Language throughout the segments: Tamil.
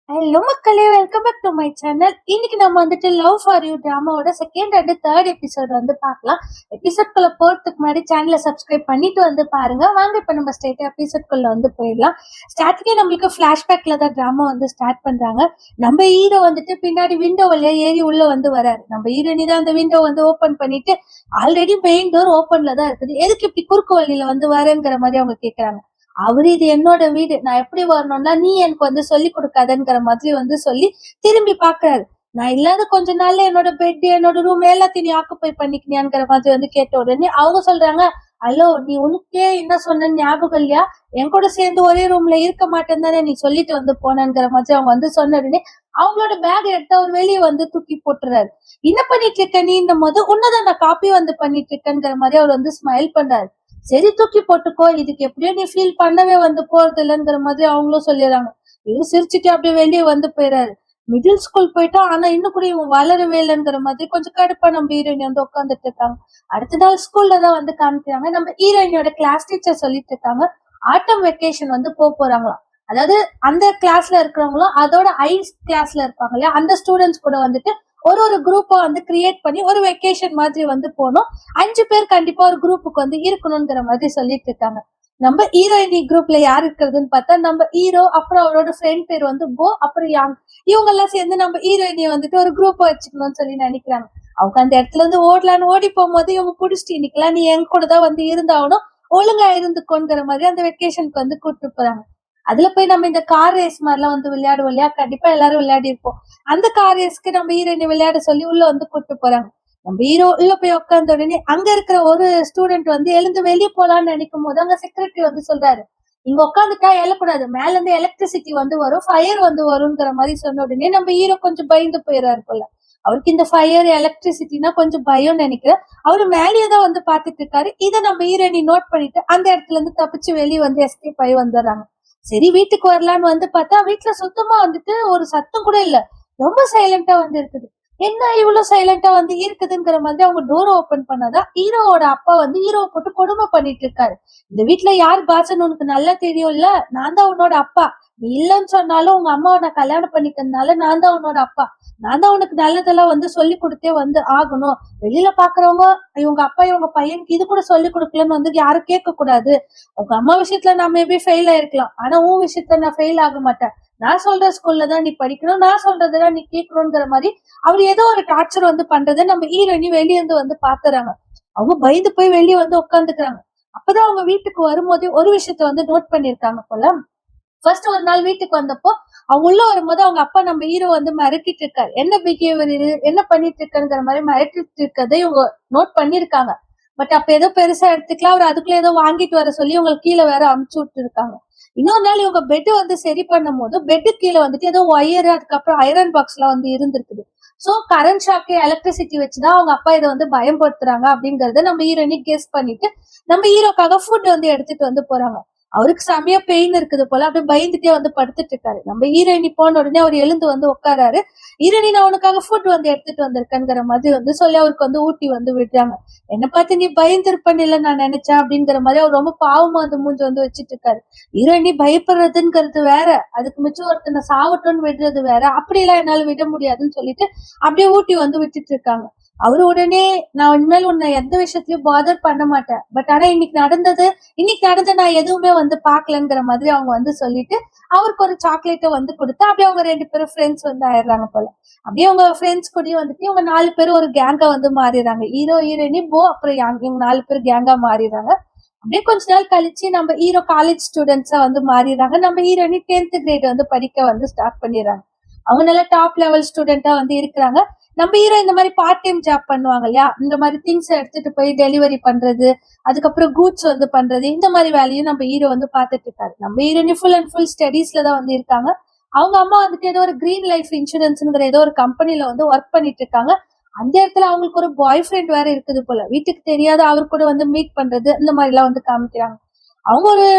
ஹலோ மக்களே, welcome back to my channel. இன்னைக்கு நம்ம வந்துட்டு லவ் ஃபார் யூ டிராமாவோட செகண்ட் அண்ட் தேர்ட் எபிசோட் வந்து பார்க்கலாம். எபிசோட்குள்ள போறதுக்கு முன்னாடி சேனலை சப்ஸ்கிரைப் பண்ணிட்டு வந்து பாருங்க. வாங்க இப்ப நம்ம ஸ்ட்ரெயிட்டா எபிசோட்குள்ள வந்து போயிடலாம். ஸ்டார்டிங்கே நம்மளுக்கு பிளாஷ்பேக்ல தான் டிராமா வந்து ஸ்டார்ட் பண்றாங்க. நம்ம ஹீரோ வந்துட்டு பின்னாடி விண்டோ வழியா ஏறி உள்ள வந்து வராரு. நம்ம ஹீரோனி தான் அந்த விண்டோ வந்து ஓபன் பண்ணிட்டு ஆல்ரெடி மெயின் டோர் ஓபன்ல தான் இருக்குது. எதுக்கு இப்படி குறுக்கு வழியில வந்து வரேங்கிற மாதிரி அவங்க கேக்குறாங்க. அவரு இது என்னோட வீடு, நான் எப்படி வரணும்னா நீ எனக்கு வந்து சொல்லி கொடுக்காதங்கிற மாதிரி வந்து சொல்லி திரும்பி பாக்குறாரு. நான் இல்லாத கொஞ்ச நாள்ல என்னோட பெட் என்னோட ரூம் எல்லாத்தையும் நீ ஆக்குப்பை பண்ணிக்கினியாங்கிற மாதிரி வந்து கேட்ட உடனே அவங்க சொல்றாங்க, ஹலோ நீ உனக்கே என்ன சொன்ன ஞாபகம் இல்லையா? என் கூட சேர்ந்து ஒரே ரூம்ல இருக்க மாட்டேன்னு தானே நீ சொல்லிட்டு வந்து போனங்கிற மாதிரி அவங்க வந்து சொன்ன உடனே அவங்களோட பேக் எடுத்து அவர் வெளியே வந்து தூக்கி போட்டுறாரு. என்ன பண்ணிட்டு இருக்க நீன்னும் போது உன்னதான் நான் காப்பி வந்து பண்ணிட்டு இருக்கேங்கிற மாதிரி அவர் வந்து ஸ்மைல் பண்றாரு. சரி தூக்கி போட்டுக்கோ, இதுக்கு எப்படியோ நீ ஃபீல் பண்ணவே வந்து போறது இல்லைங்கிற மாதிரி அவங்களும் சொல்லிடுறாங்க. இவரு சிரிச்சுட்டு அப்படியே வெளியே வந்து போயிடாரு. மிடில் ஸ்கூல் போயிட்டா ஆனா இன்னும் கூட இவன் வளரவே இல்லைங்கிற மாதிரி கொஞ்சம் கடுப்பா நம்ம ஹீரோயினி வந்து உட்காந்துட்டு இருக்காங்க. அடுத்த நாள் ஸ்கூல்ல தான் வந்து காமிக்கிறாங்க. நம்ம ஹீரோயினியோட கிளாஸ் டீச்சர் சொல்லிட்டு இருக்காங்க, ஆட்டம் வெக்கேஷன் வந்து போறாங்களாம். அதாவது அந்த கிளாஸ்ல இருக்கிறவங்களும் அதோட கிளாஸ்ல இருப்பாங்க இல்லையா, அந்த ஸ்டூடெண்ட்ஸ் கூட வந்துட்டு ஒரு ஒரு குரூப்பா வந்து கிரியேட் பண்ணி ஒரு வெக்கேஷன் மாதிரி வந்து போனோம். 5 பேர் கண்டிப்பா ஒரு குரூப்புக்கு வந்து இருக்கணுங்கிற மாதிரி சொல்லிட்டு இருக்காங்க. நம்ம ஹீரோயினி குரூப்ல யார் இருக்கிறதுன்னு பார்த்தா நம்ம ஹீரோ, அப்புறம் அவரோட ஃப்ரெண்ட் பேர் வந்து போ, அப்புறம் யாங். இவங்க எல்லாம் சேர்ந்து நம்ம ஹீரோயினியை வந்துட்டு ஒரு குரூப்பா வச்சுக்கணும்னு சொல்லி நினைக்கிறாங்க. அவங்க அந்த இடத்துல இருந்து ஓடலான்னு ஓடி போகும்போது இவங்க புடிச்சிட்டு இன்னைக்கெல்லாம் நீ எங்க கூட தான் வந்து இருந்தாகணும், ஒழுங்கா இருந்துக்கோங்கிற மாதிரி அந்த வெக்கேஷனுக்கு வந்து கூப்பிட்டு போறாங்க. அதுல போய் நம்ம இந்த கார் ரேஸ் மாதிரி எல்லாம் வந்து விளையாடுவோம் இல்லையா, கண்டிப்பா எல்லாரும் விளையாடி இருப்போம். அந்த கார் ரேஸ்க்கு நம்ம ஹீரோயினை விளையாட சொல்லி உள்ள வந்து கூட்டு போறாங்க. நம்ம ஹீரோ உள்ள போய் உட்கார்ந்த உடனே அங்க இருக்கிற ஒரு ஸ்டூடெண்ட் வந்து எழுந்து வெளியே போலான்னு நினைக்கும் போது அங்க செக்ரட்டரி வந்து சொல்றாரு, இங்க உட்காந்துட்டா எழக்கூடாது, மேல இருந்து எலக்ட்ரிசிட்டி வந்து வரும், ஃபயர் வந்து வரும்ங்கிற மாதிரி சொன்ன உடனே நம்ம ஹீரோ கொஞ்சம் பயந்து போயிடுறாரு போல. அவருக்கு இந்த ஃபயர் எலக்ட்ரிசிட்டினா கொஞ்சம் பயம் நினைக்கிறேன். அவரு மேலேயே தான் வந்து பாத்துட்டு இருக்காரு. இதை நம்ம ஹீரோயினி நோட் பண்ணிட்டு அந்த இடத்துல இருந்து தப்பிச்சு வெளியே வந்து எஸ்கேப் ஆகி வந்துடுறாங்க. சரி வீட்டுக்கு வரலான்னு வந்து பார்த்தா வீட்டுல சுத்தமா வந்துட்டு ஒரு சத்தம் கூட இல்ல. ரொம்ப சைலண்டா வந்து இருக்குது. என்ன இவ்வளவு சைலண்டா வந்து இருக்குதுங்கிற மாதிரி அவங்க டோர் ஓபன் பண்ணாதான் ஹீரோவோட அப்பா வந்து ஹீரோவை போட்டு கொடுமை பண்ணிட்டு இருக்காரு. இந்த வீட்டுல யார் பாசன்னு உனக்கு நல்லா தெரியும் இல்ல, நான் தான் உன்னோட அப்பா. நீ இல்லைன்னு சொன்னாலும் உங்க அம்மாவை நான் கல்யாணம் பண்ணிக்கிறதுனால நான் தான் உன்னோட அப்பா. நான் தான் உனக்கு நல்லதெல்லாம் வந்து சொல்லி கொடுத்தே வந்து ஆகணும். வெளியில பாக்குறவங்க இவங்க அப்பா இவங்க பையனுக்கு இது கூட சொல்லி கொடுக்கலன்னு வந்து யாரும் கேட்க கூடாது. உங்க அம்மா விஷயத்துல நான் மேபி ஃபெயில் ஆயிருக்கலாம், ஆனா உன் விஷயத்துல நான் ஃபெயில் ஆக மாட்டேன். நான் சொல்ற ஸ்கூல்ல தான் நீ படிக்கணும், நான் சொல்றதெல்லாம் நீ கேட்கணுங்கிற மாதிரி அவர் ஏதோ ஒரு டார்ச்சர் வந்து பண்றதை நம்ம ஹீரோயினி வெளியே இருந்து வந்து பாத்துறாங்க. அவங்க பயந்து போய் வெளியே வந்து உட்காந்துக்கிறாங்க. அப்பதான் அவங்க வீட்டுக்கு வரும்போதே ஒரு விஷயத்த வந்து நோட் பண்ணிருக்காங்க போல. ஃபர்ஸ்ட் ஒரு நாள் வீட்டுக்கு வந்தப்போ அவங்க உள்ள வரும்போது அவங்க அப்பா நம்ம ஹீரோ வந்து மிரட்டிட்டு இருக்காரு. என்ன பிஹேவியர் இது, என்ன பண்ணிட்டு இருக்காருங்கிற மாதிரி மிரட்டிட்டு இருக்கதை இவங்க நோட் பண்ணிருக்காங்க. பட் அப்ப ஏதோ பெருசா எடுத்துக்கலாம், அவர் அதுக்குள்ள ஏதோ வாங்கிட்டு வர சொல்லி உங்களுக்கு கீழே வேற அமுச்சு விட்டு இருக்காங்க. இன்னொரு நாள் இவங்க பெட் வந்து சரி பண்ணும் போது பெட்டு கீழே வந்துட்டு ஏதோ ஒயர் அதுக்கப்புறம் ஐரன் பாக்ஸ் எல்லாம் வந்து இருந்திருக்குது. சோ கரண்ட் ஷாக்கு எலக்ட்ரிசிட்டி வச்சுதான் அவங்க அப்பா இதை வந்து பயன்படுத்துறாங்க அப்படிங்கறத நம்ம ஹீரோனி கெஸ் பண்ணிட்டு நம்ம ஹீரோக்காக ஃபுட் வந்து எடுத்துட்டு வந்து போறாங்க. அவருக்கு செமையா பெயின் இருக்குது போல, அப்படியே பயந்துட்டே வந்து படுத்துட்டு இருக்காரு. நம்ம ஹீரோயினி போன உடனே அவர் எழுந்து வந்து உட்காராரு. ஹீரோயினி நான் உனக்காக ஃபுட் வந்து எடுத்துட்டு வந்திருக்கேங்கிற மாதிரி வந்து சொல்லி அவருக்கு வந்து ஊட்டி வந்து விடுறாங்க. என்ன பார்த்து நீ பயந்துருப்பன்னு இல்ல நான் நினைச்சேன் அப்படிங்கிற மாதிரி அவர் ரொம்ப பாவமா வந்து மூஞ்சி வந்து வச்சுட்டு இருக்காரு. ஹீரோயினி பயப்படுறதுங்கிறது வேற, அதுக்கு மிச்சம் ஒருத்தனை சாவட்டும்னு விடுறது வேற. அப்படி எல்லாம் என்னால விட முடியாதுன்னு சொல்லிட்டு அப்படியே ஊட்டி வந்து விட்டுட்டு இருக்காங்க. அவரு உடனே நான் இனிமேல் உன்னை எந்த விஷயத்திலயும் பாதர் பண்ண மாட்டேன், பட் ஆனா இன்னைக்கு நடந்த நான் எதுவுமே வந்து பாக்கலங்கிற மாதிரி அவங்க வந்து சொல்லிட்டு அவருக்கு ஒரு சாக்லேட்டை வந்து கொடுத்து அப்படியே அவங்க 2 பேரும் ஃப்ரெண்ட்ஸ் வந்து ஆயிடுறாங்க போல. அப்படியே அவங்க ஃப்ரெண்ட்ஸ் கூடயும் வந்துட்டு இவங்க 4 பேரும் ஒரு கேங்கா வந்து மாறிடுறாங்க. ஹீரோ ஹீரோயினி போ அப்புறம் இவங்க 4 பேர் கேங்கா மாறிடுறாங்க. அப்படியே கொஞ்ச நாள் கழிச்சு நம்ம ஹீரோ காலேஜ் ஸ்டூடெண்ட்ஸா வந்து மாறிடுறாங்க. நம்ம ஹீரோயினி 10th கிரேட் வந்து படிக்க வந்து ஸ்டார்ட் பண்ணிடுறாங்க. அவங்க நல்ல டாப் லெவல் ஸ்டூடெண்டா வந்து இருக்கிறாங்க. நம்ம ஹீரோ இந்த மாதிரி பார்ட் டைம் ஜாப் பண்ணுவாங்க இல்லையா, இந்த மாதிரி திங்ஸ் எடுத்துட்டு போய் டெலிவரி பண்றது, அதுக்கப்புறம் கூட்ஸ் வந்து பண்றது, இந்த மாதிரி வேலையும் நம்ம ஹீரோ வந்து பாத்துட்டு இருக்காரு. நம்ம ஹீரோனி ஃபுல் அண்ட் ஃபுல் ஸ்டடீஸ்ல தான் வந்து இருக்காங்க. அவங்க அம்மா வந்துட்டு ஏதோ ஒரு கிரீன் லைஃப் இன்சூரன்ஸ்ங்கிற ஏதோ ஒரு கம்பெனில வந்து ஒர்க் பண்ணிட்டு இருக்காங்க. அந்த இடத்துல அவங்களுக்கு ஒரு பாய் ஃப்ரெண்ட் வேற இருக்குது போல. வீட்டுக்கு தெரியாத அவர் கூட வந்து மீட் பண்றது இந்த மாதிரி எல்லாம் வந்து காமிக்கிறாங்க. அவங்க ஒரு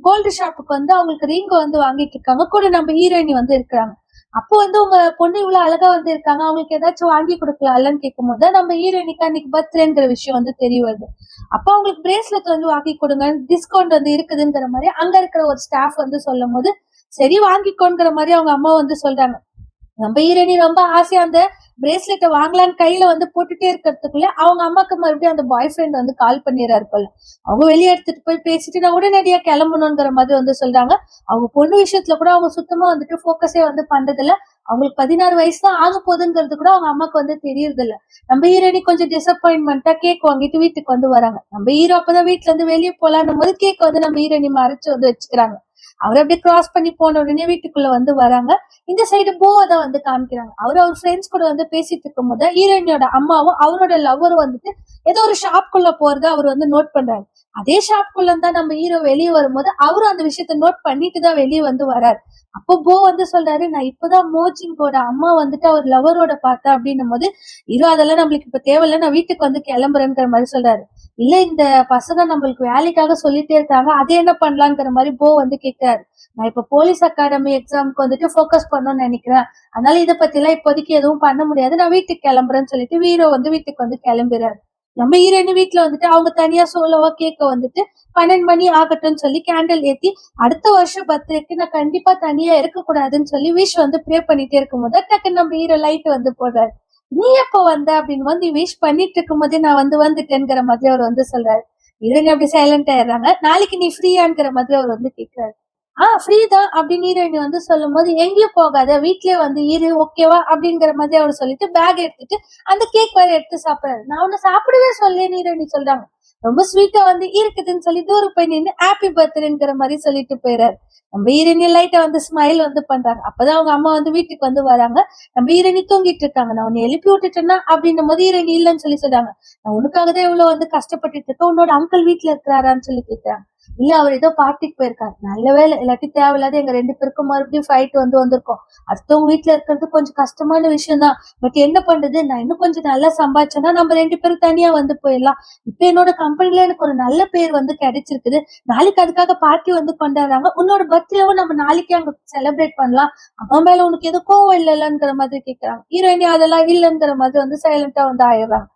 கோல்டு ஷாப்புக்கு வந்து அவங்களுக்கு ரிங் வந்து வாங்கிட்டு இருக்காங்க. கூட நம்ம ஹீரோயினி வந்து இருக்கிறாங்க. அப்போ வந்து உங்க பொண்ணு இவ்வளவு அழகா வந்து இருக்காங்க, அவங்களுக்கு ஏதாச்சும் வாங்கி கொடுக்கலாம்லன்னு கேட்கும் போது நம்ம ஹீரோயினிக்கு அன்னைக்கு பர்த்டேங்கிற விஷயம் வந்து தெரிய வருது. அப்ப அவங்களுக்கு பிரேஸ்லெட் வந்து வாங்கி கொடுங்க, டிஸ்கவுண்ட் வந்து இருக்குதுங்கிற மாதிரி அங்க இருக்கிற ஒரு ஸ்டாஃப் வந்து சொல்லும் போது சரி வாங்கிக்கோங்கிற மாதிரி அவங்க அம்மா வந்து சொல்றாங்க. நம்ம ஹீரோயினி ரொம்ப ஆசையா அந்த பிரேஸ்லெட்டை வாங்கலான்னு கையில வந்து போட்டுட்டே இருக்கிறதுக்குள்ள அவங்க அம்மாக்கு மறுபடியும் அந்த பாய் ஃப்ரெண்ட் வந்து கால் பண்ணிடுறாரு போல. அவங்க வெளியே எடுத்துட்டு போய் பேசிட்டு நான் உடனடியா கிளம்பணுங்கிற மாதிரி வந்து சொல்றாங்க. அவங்க பொண்ணு விஷயத்துல கூட அவங்க சுத்தமா வந்துட்டு போக்கஸே வந்து பண்றது இல்ல. அவங்களுக்கு 16 வயசு தான் ஆக போகுதுங்கிறது கூட அவங்க அம்மாக்கு வந்து தெரியறது இல்ல. நம்ம ஹீரோயினி கொஞ்சம் டிசப்பாயின்மெண்டா கேக் வாங்கிட்டு வீட்டுக்கு வந்து வராங்க. நம்ம ஹீரோ அப்பதான் வீட்டுல இருந்து வெளியே போலான்னும் போது கேக் வந்து நம்ம ஹீரோயினி மறைச்சு வந்து வச்சுக்கிறாங்க. அவர் அப்படியே கிராஸ் பண்ணி போன உடனே வீட்டுக்குள்ள வந்து வராங்க. இந்த சைடு போவை தான் வந்து காமிக்கிறாங்க. அவர் ஃப்ரெண்ட்ஸ் கூட வந்து பேசிட்டு இருக்கும் போது ஹீரோயினோட அம்மாவும் அவரோட லவ்வரும் வந்துட்டு ஏதோ ஒரு ஷாப்குள்ள போறத அவர் வந்து நோட் பண்றாரு. அதே ஷாப்குள்ள தான் நம்ம ஹீரோ வெளியே வரும்போது அவரும் அந்த விஷயத்த நோட் பண்ணிட்டு தான் வெளியே வந்து வராரு. அப்போ போ வந்து சொல்றாரு, நான் இப்பதான் மோஜிங்கோட அம்மா வந்துட்டு அவர் லவரோட பார்த்தா அப்படின்னும் போது, ஹீரோ அதெல்லாம் நம்மளுக்கு இப்ப தேவையில்ல, நான் வீட்டுக்கு வந்து கிளம்புறேங்கிற மாதிரி சொல்றாரு. இல்ல இந்த பசங்க நம்மளுக்கு வேலைக்காக சொல்லிட்டே இருக்காங்க, அது என்ன பண்ணலாங்கிற மாதிரி போ வந்து கேட்கிறாரு. நான் இப்ப போலீஸ் அகாடமி எக்ஸாமுக்கு வந்துட்டு ஃபோக்கஸ் பண்ணணும்னு நினைக்கிறேன். அதனால இத பத்தி எல்லாம் இப்போதைக்கு எதுவும் பண்ண முடியாது. நான் வீட்டுக்கு கிளம்புறேன்னு சொல்லிட்டு ஹீரோ வந்து வீட்டுக்கு வந்து கிளம்புறாரு. நம்ம ஹீரோயின் வீட்டுல வந்துட்டு அவங்க தனியா சோலோவா கேக்க வந்துட்டு 12 மணி ஆகட்டும்னு சொல்லி கேண்டில் ஏத்தி அடுத்த வருஷம் பர்த்டேக்கு நான் கண்டிப்பா தனியா இருக்கக்கூடாதுன்னு சொல்லி விஷ் வந்து ப்ரே பண்ணிட்டே இருக்கும்போது டக்குன்னு நம்ம ஹீரோ லைட் வந்து போடுறாரு. நீ எப்போ வந்த அப்படின்னு வந்து விஷ் பண்ணிட்டு இருக்கும் போதே நான் வந்து வந்துட்டேங்கிற மாதிரி அவர் வந்து சொல்றாரு. ஹீரோயின் அப்படி சைலண்ட் ஆயிடுறாங்க. நாளைக்கு நீ ஃப்ரீயாங்கிற மாதிரி அவர் வந்து கேட்கிறாரு. ஃப்ரீ தான் அப்படின்னு ஹீரோயினி வந்து சொல்லும்போது, எங்கேயும் போகாத வீட்லயே வந்து இரு ஓகேவா அப்படிங்கிற மாதிரி அவர் சொல்லிட்டு பேக் எடுத்துட்டு அந்த கேக் வேற எடுத்து சாப்பிடுறாரு. நான் உன்னை சாப்பிடவே சொல்லேன்னு ஹீரோயினி சொல்றாங்க. ரொம்ப ஸ்வீட்டா வந்து இருக்குதுன்னு சொல்லி தூரம் போய் நின்று ஹாப்பி பர்த்டேங்கிற மாதிரி சொல்லிட்டு போயிறாரு. நம்ம ஹீரோயினி லைட்டா வந்து ஸ்மைல் வந்து பண்றாங்க. அப்பதான் அவங்க அம்மா வந்து வீட்டுக்கு வந்து வராங்க. நம்ம ஹீரோயினி தூங்கிட்டு இருக்காங்க. நான் உன்னை எழுப்பி விட்டுட்டேன்னா அப்படின்னும் போது ஹீரோயினி இல்லைன்னு சொல்லி சொல்றாங்க. நான் உனக்காக தான் இவ்வளவு வந்து கஷ்டப்பட்டுட்டு இருக்கேன். உன்னோட அங்கிள் வீட்டுல இருக்கிறாரான்னு சொல்லி கேட்கிறாங்க. இல்ல அவர் ஏதோ பார்ட்டிக்கு போயிருக்காரு. நல்ல வேலை இல்லாட்டி தேவையில்லாத எங்க 2 பேருக்கும் மறுபடியும் ஃபைட் வந்து வந்திருக்கும். அடுத்தவங்க வீட்டுல இருக்கிறது கொஞ்சம் கஷ்டமான விஷயம் தான். பட் என்ன பண்றது, நான் இன்னும் கொஞ்சம் நல்லா சம்பாதிச்சேன்னா நம்ம 2 பேரும் தனியா வந்து போயிடலாம். இப்ப என்னோட கம்பெனில எனக்கு ஒரு நல்ல பேர் வந்து கிடைச்சிருக்குது. நாளைக்கு அதுக்காக பார்ட்டி வந்து கொண்டாடுறாங்க. உன்னோட பர்த்டேவும் நம்ம நாளைக்கே அங்க செலிப்ரேட் பண்ணலாம். அம்மா மேல உனக்கு எதுவும் கோவம் இல்லைங்கிற மாதிரி கேட்கறாங்க. ஹீரோயினி அதெல்லாம் இல்லைங்கிற மாதிரி வந்து சைலண்டா வந்து ஆயிடுறாங்க.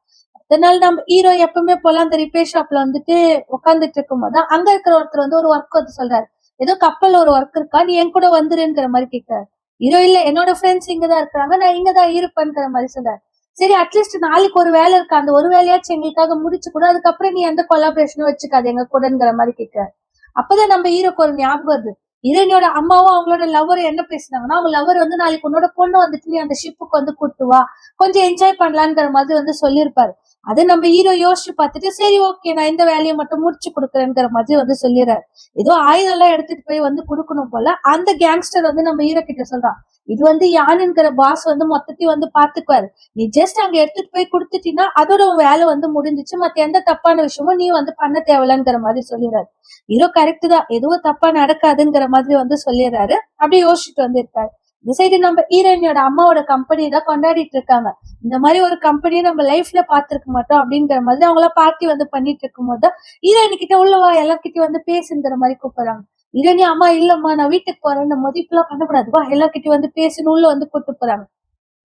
அதனால நம்ம ஹீரோ எப்பவுமே போல அந்த ரிப்பேர் ஷாப்ல வந்துட்டு உட்காந்துட்டு இருக்கும்போது அங்க இருக்கிற ஒருத்தர் வந்து ஒரு ஒர்க் வந்து சொல்றாரு. ஏதோ கப்பல்ல ஒரு ஒர்க் இருக்கா, நீ என் கூட வந்துருங்கிற மாதிரி கேட்கிறாரு. ஹீரோ இல்ல என்னோட ஃப்ரெண்ட்ஸ் இங்கதான் இருக்கிறாங்க, நான் இங்கதான் இருப்பேங்கிற மாதிரி சொல்றாரு. சரி அட்லீஸ்ட் நாளைக்கு ஒரு வேலை இருக்கு, அந்த ஒரு வேலையாச்சும் எங்களுக்காக முடிச்சு கூட அதுக்கப்புறம் நீ எந்த கொலாபரேஷனும் வச்சுக்காது எங்க கூடங்கிற மாதிரி கேட்கிறாரு. அப்பதான் நம்ம ஹீரோக்கு ஒரு ஞாபகம் வருது. ஹீரோயினோட அம்மாவும் அவங்களோட லவர் என்ன பேசுனாங்கன்னா, அவங்க லவர் வந்து நாளைக்கு உன்னோட பொண்ணு வந்துட்டு நீ அந்த ஷிப்புக்கு வந்து கூட்டு வா, கொஞ்சம் என்ஜாய் பண்ணலாங்கிற மாதிரி வந்து சொல்லியிருப்பாரு. அது நம்ம ஹீரோ யோசிச்சு பார்த்துட்டு சரி ஓகே நான் இந்த வேலையை மட்டும் முடிச்சு கொடுக்குறேங்கிற மாதிரி வந்து சொல்லிடுறாரு. ஏதோ ஆயுதம் எல்லாம் எடுத்துட்டு போய் வந்து கொடுக்கணும் போல. அந்த கேங்ஸ்டர் வந்து நம்ம ஹீரோ கிட்ட சொல்றான், இது வந்து யானுங்கிற பாஸ் வந்து மொத்தத்தையும் வந்து பாத்துக்குவாரு. நீ ஜஸ்ட் அங்க எடுத்துட்டு போய் கொடுத்துட்டீங்கன்னா அதோட உன் வேலை வந்து முடிஞ்சிச்சு. மத்த எந்த தப்பான விஷயமும் நீ வந்து பண்ண தேவையில்லங்கிற மாதிரி சொல்லிடுறாரு. ஹீரோ கரெக்ட் தான், எதுவும் தப்பா நடக்காதுங்கிற மாதிரி வந்து சொல்லிடுறாரு. அப்படியே யோசிச்சுட்டு வந்து இருக்காரு. இந்த சைடு நம்ம ஹீரோயினோட அம்மாவோட கம்பெனி தான் கொண்டாடிட்டு இருக்காங்க. இந்த மாதிரி ஒரு கம்பெனியை நம்ம லைஃப்ல பாத்துருக்க மாட்டோம் அப்படிங்கிற மாதிரி அவங்கள பார்ட்டி வந்து பண்ணிட்டு இருக்கும் போது ஹீரோயினி கிட்ட உள்ளவா எல்லார்கிட்டயும் வந்து பேசுங்கிற மாதிரி கூப்பிடுறாங்க. ஹீரோயினி அம்மா இல்லம்மா நான் வீட்டுக்கு போறேன்னு போது இப்பெல்லாம் பண்ணக்கூடாது, வா எல்லார்கிட்டயும் வந்து பேசணும் உள்ள வந்து கூட்டு போறாங்க.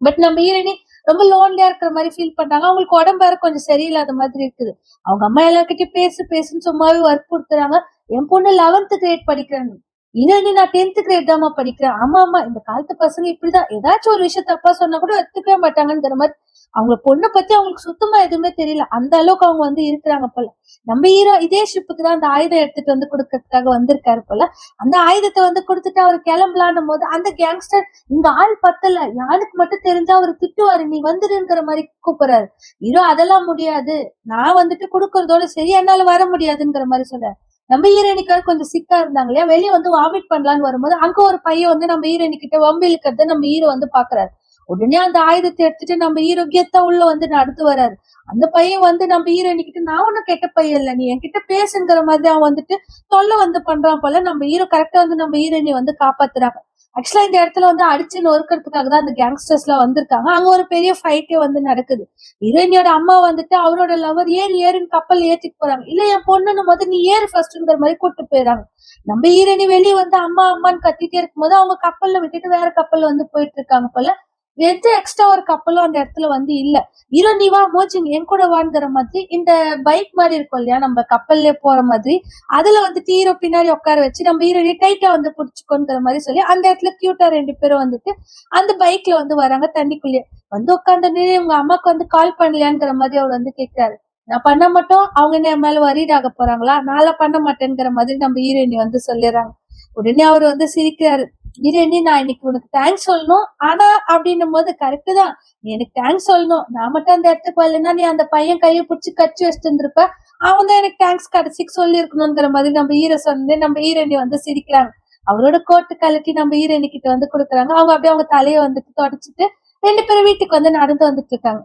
பட் நம்ம ஹீரோயினி ரொம்ப லோன்லியா இருக்கிற மாதிரி ஃபீல் பண்றாங்க. அவங்களுக்கு உடம்பு வேற கொஞ்சம் சரியில்லாத மாதிரி இருக்குது. அவங்க அம்மா எல்லார்கிட்டயும் பேசுன்னு சும்மாவே ஒர்க் கொடுத்துறாங்க. என் பொண்ணு 11th கிரேட் படிக்கிறாங்க. ஹீரோயினி நான் 10th கிரேட் தாம்மா படிக்கிறேன். ஆமா இந்த காலத்து பசங்க இப்படிதான், ஏதாச்சும் ஒரு விஷயம் தப்பா சொன்னா கூட எடுத்துக்கவே மாட்டாங்கங்கிற மாதிரி அவங்க பொண்ணை பத்தி அவங்களுக்கு சுத்தமா எதுவுமே தெரியல. அந்த அளவுக்கு அவங்க வந்து இருக்கிறாங்க போல. நம்ம ஹீரோ இதே ஷிப்புக்கு தான் அந்த ஆயுதம் எடுத்துட்டு வந்து கொடுக்கறதுக்காக வந்திருக்காரு போல. அந்த ஆயுதத்தை வந்து கொடுத்துட்டு அவர் கிளம்பலான்னும் போது அந்த கேங்ஸ்டர் இங்க ஆள் பத்தல, யாருக்கு மட்டும் தெரிஞ்சா அவர் திட்டுவாரு, நீ வந்துருங்கிற மாதிரி கூப்பிடுறாரு. ஹீரோ அதெல்லாம் முடியாது, நான் வந்துட்டு கொடுக்கறதோட சரி என்னால வர முடியாதுங்கிற மாதிரி சொல்றாரு. நம்ம ஹீரோயினிக்காக கொஞ்சம் சிக்கா இருந்தாங்க இல்லையா, வெளியே வந்து வாமிட் பண்ணலான்னு வரும்போது அங்க ஒரு பையன் வந்து நம்ம ஹீரோயினி கிட்ட வம்பு இழுக்கிறத நம்ம ஹீரோ வந்து பாக்குறாரு. உடனே அந்த ஆயுதத்தை எடுத்துட்டு நம்ம ஹீரோ கெத்தா உள்ள வந்து நடந்து வராரு. அந்த பையன் வந்து நம்ம ஹீரோயினி கிட்ட நான் ஒண்ணும் கெட்ட பையன் இல்ல, நீ என்கிட்ட பேசுங்கிற மாதிரி அவன் வந்துட்டு தொல்லை வந்து பண்றான் போல. நம்ம ஹீரோ கரெக்டா வந்து நம்ம ஹீரோயினி வந்து காப்பாத்துறாங்க. ஆக்சுவலா இந்த இடத்துல வந்து அடிச்சு நொறுக்கிறதுக்காக தான் அந்த கேங்ஸ்டர்ஸ் எல்லாம் வந்திருக்காங்க. அங்க ஒரு பெரிய ஃபைட்டே வந்து நடக்குது. ஹீரோயினியோட அம்மா வந்துட்டு அவரோட லவர் ஏறுன்னு கப்பல் ஏத்திட்டு போறாங்க. இல்ல என் பொண்ணுன்னு போது நீ ஏறு ஃபர்ஸ்ட்ங்கிற மாதிரி கூட்டு போயிடறாங்க. நம்ம ஹீரோயினி வெளியே வந்து அம்மா அம்மான்னு கத்திட்டே இருக்கும்போது அவங்க கப்பல்ல விட்டுட்டு வேற கப்பல்ல வந்து போயிட்டு இருக்காங்க போல. எந்த எக்ஸ்ட்ரா ஒரு கப்பலும் அந்த இடத்துல வந்து இல்ல. ஹீரோ நீ வா மோச்சிங் என் கூட வாங்கிற மாதிரி இந்த பைக் மாதிரி இருக்கும் இல்லையா நம்ம கப்பல்லே போற மாதிரி, அதுல வந்துட்டு ஹீரோ பின்னாடி உட்கார வச்சு நம்ம ஹீரோயினை டைட்டா வந்து புடிச்சுக்கோங்கிற மாதிரி சொல்லி அந்த இடத்துல கியூட்டா 2 பேரும் வந்துட்டு அந்த பைக்ல வந்து வராங்க தண்ணிக்குள்ளேயே. வந்து உட்காந்துட்டு உங்க அம்மாக்கு வந்து கால் பண்ணலையாங்கிற மாதிரி அவர் வந்து கேட்கிறாரு. நான் பண்ண மாட்டோம் அவங்க என்ன என் மேல worried ஆக போறாங்களா? நான்லாம் பண்ண மாட்டேங்கிற மாதிரி நம்ம ஹீரோயினி வந்து சொல்லிடுறாங்க. உடனே அவரு வந்து சிரிக்கிறாரு. ஹீரோயினி நான் இன்னைக்கு உனக்கு தேங்க்ஸ் சொல்லணும். ஆனா அப்படின்னும் போது கரெக்ட் தான். நீ எனக்கு தேங்க்ஸ் சொல்லணும். நான் மட்டும் அந்த இடத்துக்கு வரலைன்னா நீ அந்த பையன் கையை பிடிச்சு கச்சி வச்சுட்டு இருந்திருப்ப. அவன் தான் எனக்கு தேங்க்ஸ் கடைசிக்கு சொல்லி இருக்கணுங்கிற மாதிரி நம்ம ஹீரோ சொன்னே நம்ம ஹீரோயினி வந்து சிரிக்கிறாங்க. அவரோட கோட்டு கழட்டி நம்ம ஹீரோயினி கிட்ட வந்து கொடுக்குறாங்க. அவங்க அப்படியே அவங்க தலையை வந்துட்டு தொடச்சிட்டு 2 பேரும் வீட்டுக்கு வந்து நடந்து வந்துட்டு இருக்காங்க.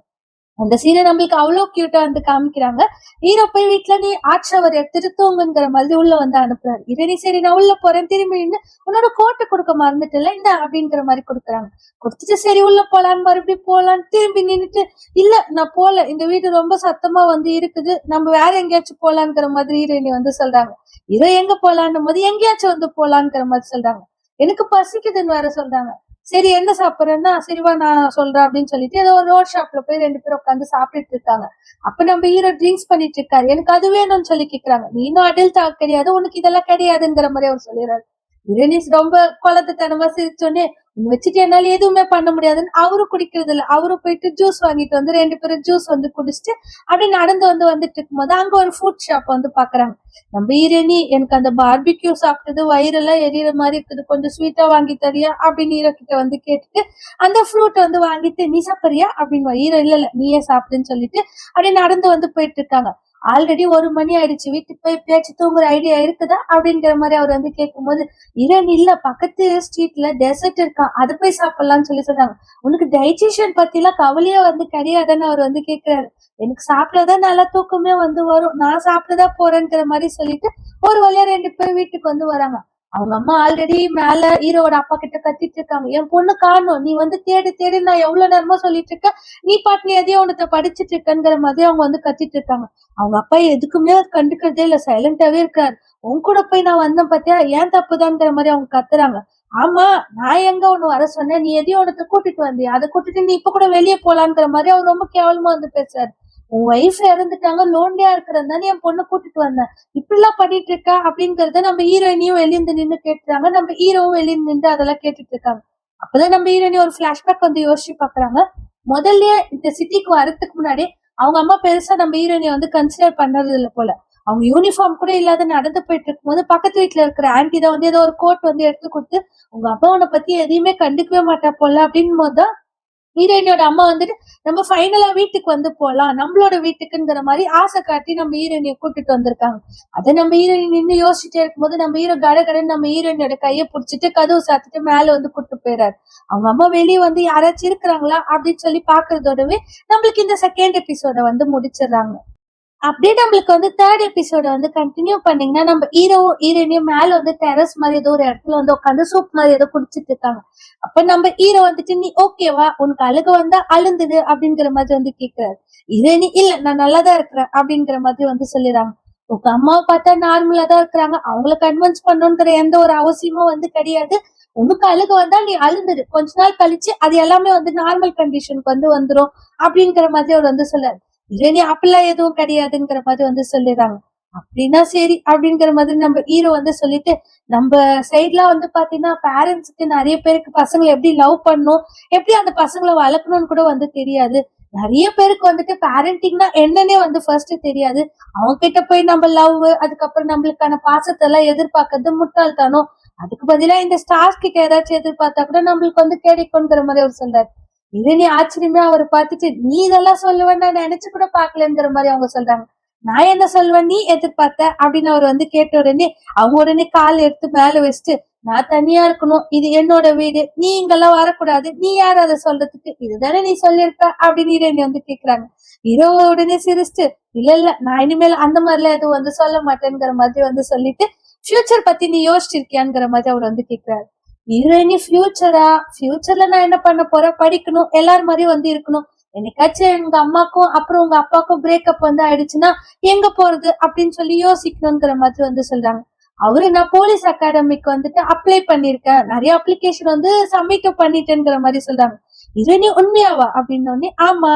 அந்த சீனை நம்மளுக்கு அவ்வளவு கியூட்டா வந்து காமிக்கிறாங்க. ஹீரோ போய் வீட்டுல நீ ஹாட் ஷவர் எடுத்துட்டு தூங்குங்கிற மாதிரி உள்ள வந்து அனுப்புறாரு. இரணி சரி நான் உள்ள போறேன் திரும்பி நின்னு உன்னோட கோட்டை கொடுக்க மறந்துட்டுல இந்த அப்படிங்கிற மாதிரி கொடுக்குறாங்க. கொடுத்துட்டு சரி உள்ள போலான்னு மறுபடியும் போலான்னு திரும்பி நின்னுட்டு இல்ல நான் போல இந்த வீடு ரொம்ப சத்தமா வந்து இருக்குது நம்ம வேற எங்கேயாச்சும் போலாங்கிற மாதிரி ஹீரோயினி வந்து சொல்றாங்க. ஹீரோ எங்க போலான்னும் போது எங்கேயாச்சும் வந்து போலாங்கிற மாதிரி சொல்றாங்க. எனக்கு பசிக்குதுன்னு வேற சொல்றாங்க. சரி என்ன சாப்பிடுறேன்னா சரிவா நான் சொல்றேன் அப்படின்னு சொல்லிட்டு ஏதோ ஒரு ரோட் ஷாப்ல போய் 2 பேரும் உட்காந்து சாப்பிட்டுட்டு இருக்காங்க. அப்ப நம்ம ஹீரோ ட்ரிங்க்ஸ் பண்ணிட்டு இருக்காரு. எனக்கு அது வேணும்னு சொல்லி கேக்குறாங்க. நீ இன்னும் அடல்ட் ஆக கிடையாது உனக்கு இதெல்லாம் கிடையாதுங்கிற மாதிரி அவர் சொல்லிடுறாரு. யுரேனிஸ் ரொம்ப குழந்தைத்தனமா சிரிச்சோடனே வச்சுட்டு என்னால எதுவுமே பண்ண முடியாதுன்னு அவரும் குடிக்கிறது இல்ல. அவரும் போயிட்டு ஜூஸ் வாங்கிட்டு வந்து 2 பேரும் ஜூஸ் வந்து குடிச்சிட்டு அப்படி நடந்து வந்துட்டு இருக்கும்போது அங்க ஒரு ஃபுட் ஷாப் வந்து பாக்குறாங்க. நம்ம ஹீரோனி எனக்கு அந்த பார்பிக்யூ சாப்பிட்டது வயிறெல்லாம் எரியற மாதிரி இருக்குது கொஞ்சம் ஸ்வீட்டா வாங்கி தரியா அப்படின்னு ஹீரோ கிட்ட வந்து கேட்டுட்டு அந்த ஃப்ரூட் வந்து வாங்கிட்டு நீ சாப்பிடுறியா அப்படின்னு ஹீரோ இல்ல நீயே சாப்பிடுன்னு சொல்லிட்டு அப்படியே நடந்து வந்து போயிட்டு இருக்காங்க. ஆல்ரெடி 1 மணி ஆயிடுச்சு வீட்டுக்கு போய் பேச்சு தூங்குற ஐடியா இருக்குதா அப்படிங்கிற மாதிரி அவர் வந்து கேட்கும்போது இரன் இல்ல பக்கத்து ஸ்ட்ரீட்ல டெசர்ட் இருக்கான் அது போய் சாப்பிடலாம்னு சொல்லி சொல்றாங்க. உனக்கு டைஜஷன் பத்தி எல்லாம் கவலையா வந்து கிடையாதுன்னு அவர் வந்து கேட்கிறாரு. எனக்கு சாப்பிடதான் நல்லா தூக்கமே வந்து வரும் நான் சாப்பிடதான் போறேங்கிற மாதிரி சொல்லிட்டு ஒரு வழியா 2 பேர் வீட்டுக்கு வந்து வராங்க. அவங்க அம்மா ஆல்ரெடி மேல ஹீரோட அப்பா கிட்ட கத்திட்டு இருக்காங்க. என் பொண்ணு காணும் நீ வந்து தேடு தேடு நான் எவ்வளவு நேரமா சொல்லிட்டு இருக்கேன் நீ பாட்டுல எதையோ உனத்த படிச்சுட்டு இருக்கங்கிற மாதிரி அவங்க வந்து கத்திட்டு இருக்காங்க. அவங்க அப்பா எதுக்குமே கண்டுக்கிறதே இல்ல சைலண்டாவே இருக்காரு. உன் கூட போய் நான் வந்தேன் பாத்தியா ஏன் தப்புதான்ங்கிற மாதிரி அவங்க கத்துறாங்க. ஆமா நான் எங்க ஒண்ணு வர சொன்னேன் நீ எதையும் உனத்த கூட்டிட்டு வந்தியா அதை கூட்டிட்டு நீ இப்ப கூட வெளியே போலாங்கிற மாதிரி அவர் ரொம்ப கேவலமா வந்து பேசுறாரு. உன் ஒய்ஃப் இறந்துட்டாங்க லோன்லியா இருக்கிறதானே என் பொண்ணை கூட்டிட்டு வந்தேன் இப்படி எல்லாம் பண்ணிட்டு இருக்கா அப்படிங்கறத நம்ம ஹீரோயினியும் வெளியிருந்து நின்னு கேட்டுறாங்க. நம்ம ஹீரோவும் வெளியிருந்து நின்று அதெல்லாம் கேட்டுட்டு இருக்காங்க. அப்பதான் நம்ம ஹீரோயினி ஒரு பிளாஷ்பேக் வந்து யோசிச்சு பாக்குறாங்க. முதல்ல இந்த சிட்டிக்கு வரதுக்கு முன்னாடி அவங்க அம்மா பெருசா நம்ம ஹீரோயினிய வந்து கன்சிடர் பண்றது இல்ல போல. அவங்க யூனிஃபார்ம் கூட இல்லாத நடந்து போயிட்டு இருக்கும் போது பக்கத்து வீட்டுல இருக்கிற ஆன்டி தான் வந்து ஏதோ ஒரு கோட் வந்து எடுத்து கொடுத்து உங்க அப்பா உன்னை பத்தி எதையுமே கண்டுக்கவே மாட்டா போல அப்படின்னு போதுதான் ஹீரோயினோட அம்மா வந்துட்டு நம்ம ஃபைனலா வீட்டுக்கு வந்து போலாம் நம்மளோட வீட்டுக்குங்கிற மாதிரி ஆசை காட்டி நம்ம ஹீரோயினிய கூட்டிட்டு வந்திருக்காங்க. அதை நம்ம ஹீரோயின் நின்று யோசிச்சுட்டே இருக்கும்போது நம்ம ஹீரோ கடகடன்னு நம்ம ஹீரோயினோட கையை பிடிச்சிட்டு கதவு சாத்திட்டு மேல வந்து கூட்டு போயிறாரு. அவங்க அம்மா வெளியே வந்து யாராச்சும் இருக்கிறாங்களா அப்படின்னு சொல்லி பாக்குறதோடவே நம்மளுக்கு இந்த செகண்ட் எபிசோட வந்து முடிச்சிடுறாங்க. அப்படியே நம்மளுக்கு வந்து 3rd எபிசோட வந்து கண்டினியூ பண்ணீங்கன்னா நம்ம ஹீரோவும் ஹீரோயினியும் மேல வந்து டெரஸ் மாதிரி ஏதோ ஒரு இடத்துல வந்து உட்காந்து சூப் மாதிரி ஏதோ குடிச்சிட்டு இருக்காங்க. அப்ப நம்ம ஹீரோ வந்துட்டு நீ ஓகேவா உனக்கு அழுக வந்தா அழுந்துடு அப்படிங்கிற மாதிரி வந்து கேக்குறாரு. ஹீரோயினி இல்ல நான் நல்லாதான் இருக்கிறேன் அப்படிங்கிற மாதிரி வந்து சொல்லிடுறாங்க. உங்க அம்மாவை பார்த்தா நார்மலா தான் இருக்கிறாங்க அவங்கள கன்வின்ஸ் பண்ணணுங்கிற எந்த ஒரு அவசியமும் வந்து கிடையாது. உனக்கு அழுக வந்தா நீ அழுந்துடு கொஞ்ச நாள் கழிச்சு அது எல்லாமே வந்து நார்மல் கண்டிஷனுக்கு வந்து வந்துரும் அப்படிங்கிற மாதிரி அவர் வந்து சொல்றாரு. இல்ல அப்படிலாம் எதுவும் கிடையாதுங்கிற மாதிரி வந்து சொல்லிடுறாங்க. அப்படின்னா சரி அப்படிங்கிற மாதிரி நம்ம ஹீரோ வந்து சொல்லிட்டு நம்ம சைட்லாம் வந்து பாத்தீங்கன்னா பேரண்ட்ஸுக்கு நிறைய பேருக்கு பசங்களை எப்படி லவ் பண்ணும் எப்படி அந்த பசங்களை வளர்க்கணும்னு கூட வந்து தெரியாது. நிறைய பேருக்கு வந்துட்டு பேரண்டிங்னா என்னன்னே வந்து ஃபர்ஸ்ட் தெரியாது. அவங்க கிட்ட போய் நம்ம லவ் அதுக்கப்புறம் நம்மளுக்கான பாசத்தை எல்லாம் எதிர்பார்க்கறது முட்டாள்தானோ. அதுக்கு பதிலா இந்த ஸ்டார்ஸ் கிட்ட ஏதாச்சும் எதிர்பார்த்தா கூட நம்மளுக்கு வந்து கிடைக்கும்ங்கிற மாதிரி அவர் சொல்றாரு. இது நீ ஆச்சரியமா அவரை பார்த்துட்டு நீ இதெல்லாம் சொல்லுவேன்னு நான் நினைச்சு கூட பாக்கலங்கிற மாதிரி அவங்க சொல்றாங்க. நான் என்ன சொல்லுவேன் நீ எதிர்பார்த்த அப்படின்னு அவர் வந்து கேட்ட உடனே அவங்க உடனே கால் எடுத்து மேல வச்சுட்டு நான் தனியா இருக்கணும் இது என்னோட வீடு நீ இங்கெல்லாம் வரக்கூடாது நீ யார் அதை சொல்றதுக்கு இதுதானே நீ சொல்லியிருக்க அப்படின்னு ஹீரோயினி வந்து கேக்குறாங்க. ஹீரோ உடனே சிரிச்சுட்டு இல்ல நான் இனிமேல் அந்த மாதிரிலாம் எதுவும் வந்து சொல்ல மாட்டேங்கிற மாதிரி வந்து சொல்லிட்டு ஃபியூச்சர் பத்தி நீ யோசிச்சிருக்கியாங்கிற மாதிரி அவர் வந்து கேக்குறாரு. ஹீரோயினி ஃபியூச்சர்ல நான் என்ன பண்ண போறேன் படிக்கணும் எல்லாரும் மாதிரியும் வந்து இருக்கணும். என்னைக்காச்சும் எங்க அம்மாக்கும் அப்புறம் உங்க அப்பாவுக்கும் பிரேக்கப் வந்து ஆயிடுச்சுன்னா எங்க போறது அப்படின்னு சொல்லி யோசிக்கணுங்கிற மாதிரி வந்து சொல்றாங்க. அவரு நான் போலீஸ் அகாடமிக்கு வந்துட்டு அப்ளை பண்ணிருக்கேன் நிறைய அப்ளிகேஷன் வந்து சப்மிட் பண்ணிட்டேங்கிற மாதிரி சொல்றாங்க. இது நீ உண்மையாவா அப்படின்னு உடனே ஆமா,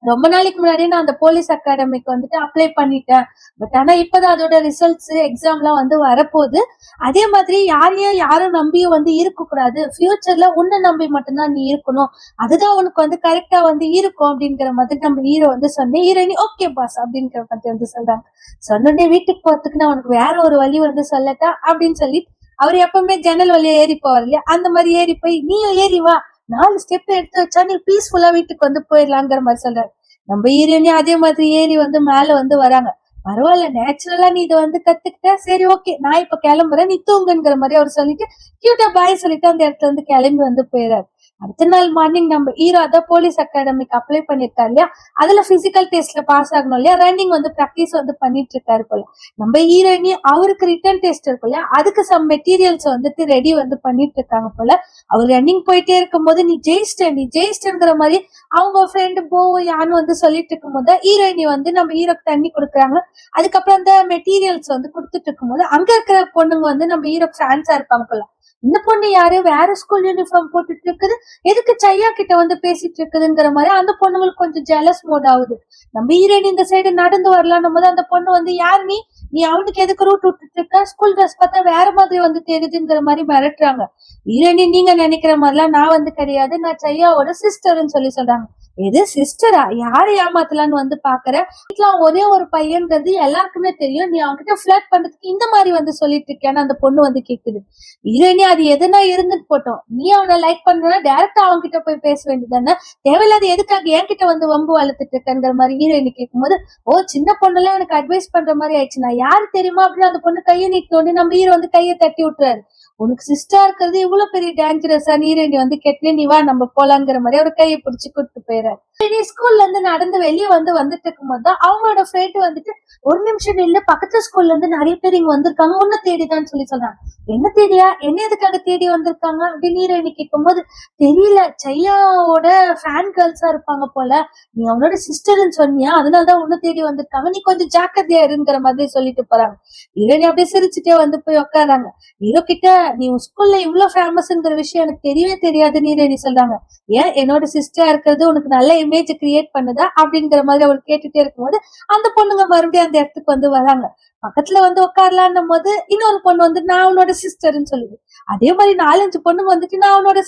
ரொம்ப நாளைக்கு முன்னாடியே நான் அந்த போலீஸ் அகாடமிக்கு வந்துட்டு அப்ளை பண்ணிட்டேன். பட் ஆனா இப்பதான் அதோட ரிசல்ட்ஸ் எக்ஸாம்லாம் வந்து வரப்போகுது. அதே மாதிரி யாரையும் யாரும் நம்பியும் வந்து இருக்கக்கூடாது. ஃபியூச்சர்ல உன்னை நம்பி மட்டும்தான் நீ இருக்கணும். அதுதான் உனக்கு வந்து கரெக்ட்டா வந்து இருக்கும் அப்படிங்கிற மாதிரி நம்ம ஹீரோ வந்து சொன்னேன். ஹீரோயினி ஓகே பாஸ் அப்படிங்கிற மாதிரி வந்து சொல்றாங்க. சொன்னோனே வீட்டுக்கு போறதுக்கு நான் உனக்கு வேற ஒரு வழி வந்து சொல்லட்டா அப்படின்னு சொல்லி அவரு எப்பவுமே ஜன்னல் வழியா ஏறி போவார் இல்லையா? அந்த மாதிரி ஏறி போய் நீயும் ஏறி வா. 4 ஸ்டெப் எடுத்து வச்சா நீ பீஸ்ஃபுல்லா வீட்டுக்கு வந்து போயிடலாங்கிற மாதிரி சொல்றாரு. நம்ம ஹீரோயினி அதே மாதிரி ஏறி வந்து மேல வந்து வராங்க. பரவாயில்ல நேச்சுரலா நீ இதை வந்து கத்துக்கிட்ட. சரி ஓகே நான் இப்ப கிளம்புறேன் நீ தூங்குங்கிற மாதிரி அவர் சொல்லிட்டு கியூட்டா பாய் சொல்லிட்டு அந்த இடத்துல இருந்து கிளம்பி வந்து போயிடாரு. அடுத்த நாள் மார்னிங் நம்ம ஹீரோ அதான் போலீஸ் அகாடமிக்கு அப்ளை பண்ணிருக்காரு இல்லையா? அதுல பிசிக்கல் டெஸ்ட்ல பாஸ் ஆகணும் இல்லையா? ரன்னிங் வந்து பிராக்டிஸ் வந்து பண்ணிட்டு இருக்காரு போல. நம்ம ஹீரோயினி அவருக்கு ரிட்டன் டெஸ்ட் இருக்கும் இல்லையா? அதுக்கு சம் மெட்டீரியல்ஸ் வந்துட்டு ரெடி வந்து பண்ணிட்டு இருக்காங்க போல. அவர் ரன்னிங் போயிட்டே இருக்கும்போது நீ ஜெயிச்சிட்டங்கிற மாதிரி அவங்க ஃப்ரெண்டு போவோ யான்னு வந்து சொல்லிட்டு இருக்கும்போது ஹீரோயினி வந்து நம்ம ஹீரோக்கு தண்ணி கொடுக்குறாங்க. அதுக்கப்புறம் அந்த மெட்டீரியல்ஸ் வந்து கொடுத்துட்டு இருக்கும்போது அங்க இருக்கிற பொண்ணுங்க வந்து நம்ம ஹீரோ ஃபேன்ஸா இருப்பாங்க போல. இந்த பொண்ணு யாரு வேற ஸ்கூல் யூனிஃபார்ம் போட்டுட்டு இருக்குது, எதுக்கு சையா கிட்ட வந்து பேசிட்டு இருக்குதுங்கிற மாதிரி அந்த பொண்ணுங்களுக்கு கொஞ்சம் ஜெலஸ் மோட் ஆகுது. நம்ம ஹீரோயின் இந்த சைடு நடந்து வரலான்னும் போது அந்த பொண்ணு வந்து யார் நீ அவனுக்கு எதுக்கு ரூட் விட்டுட்டு இருக்க, ஸ்கூல் ட்ரெஸ் பார்த்தா வேற மாதிரி வந்து தெரியுதுங்கிற மாதிரி மிரட்டுறாங்க. ஹீரோயினி நீங்க நினைக்கிற மாதிரிலாம் நான் வந்து கிடையாது, நான் சையாவோட சிஸ்டர்ன்னு சொல்லி சொல்றாங்க. எது சிஸ்டரா? யாரை ஏமாத்தலான்னு வந்து பாக்குற? வீட்டுல ஒரே ஒரு பையன்கிறது எல்லாருக்குமே தெரியும், நீ அவன்கிட்ட ஃபிளர்ட் பண்றதுக்கு இந்த மாதிரி வந்து சொல்லிட்டு இருக்கியான்னு அந்த பொண்ணு வந்து கேக்குது. ஹீரோயினி அது எதுனா இருந்துட்டு போட்டோம், நீ அவனை லைக் பண்றனா டைரக்டா அவன் கிட்ட போய் பேச வேண்டியதானே, தேவையில்லாத எதுக்காக என்கிட்ட வந்து வம்பு வளர்த்துட்டு இருக்கங்கிற மாதிரி ஹீரோயினி கேட்கும்போது ஓ சின்ன பொண்ணுலாம் எனக்கு அட்வைஸ் பண்ற மாதிரி ஆயிடுச்சு, நான் யாரு தெரியுமா அப்படின்னு அந்த பொண்ணு கையை நீட்டோன்னு நம்ம ஹீரோ வந்து கையை தட்டி விட்டுறாரு. உனக்கு சிஸ்டா இருக்கிறது இவ்வளவு பெரிய டேஞ்சரஸா, ஹீரோயினி வந்து கெட்னே நீ வா நம்ம போலாங்கிற மாதிரி ஒரு கையை பிடிச்சு கூட்டு போயிறாரு. ஸ்கூல்ல இருந்து நடந்து வெளியே வந்துட்டு இருக்கும் போதுதான் அவங்களோட ஃப்ரெண்ட் வந்துட்டு ஒரு நிமிஷம் இல்ல பக்கத்து ஸ்கூல்ல இருந்து நிறைய பேர் இங்க வந்திருக்காங்க உன்ன தேடிதான் சொல்லி சொல்றாங்க. என்ன தேடியா, என்ன எதுக்காக தேடி வந்திருக்காங்க அப்படின்னு ஹீரோயினி கேட்கும்போது தெரியல, சையாவோட ஃபேன் கேர்ள்ஸா இருப்பாங்க போல, நீ அவனோட சிஸ்டர்ன்னு சொன்னியா அதனாலதான் உன்ன தேடி வந்திருக்காங்க, நீ கொஞ்சம் ஜாக்கிரதையா இருங்கிற மாதிரி சொல்லிட்டு போறாங்க. ஹீரோயினி அப்படியே சிரிச்சுட்டே வந்து போய் உட்காராங்க. ஹீரோ கிட்ட நீ உன் ஸ்கூல்ல இவ்வளவு ஃபேமஸ்ங்கிற விஷயம் எனக்கு தெரியவே தெரியாதுன்னு ஹீரோயினி சொல்றாங்க. ஏன் என்னோட சிஸ்டரா இருக்கிறது உனக்கு நல்ல இமேஜ் கிரியேட் பண்ணுதா அப்படிங்கிற மாதிரி அவர் கேட்டுட்டே இருக்கும்போது அந்த பொண்ணுங்க மறுபடியும் அந்த இடத்துக்கு வந்து வராங்க. பக்கத்துல வந்து உட்காரலான்னும் போது இன்னொரு பொண்ணு வந்து நான் அவனோட சிஸ்டர்ன்னு சொல்லுது. அதே மாதிரி 4-5 பொண்ணுங்க வந்துட்டு நான் அவனோட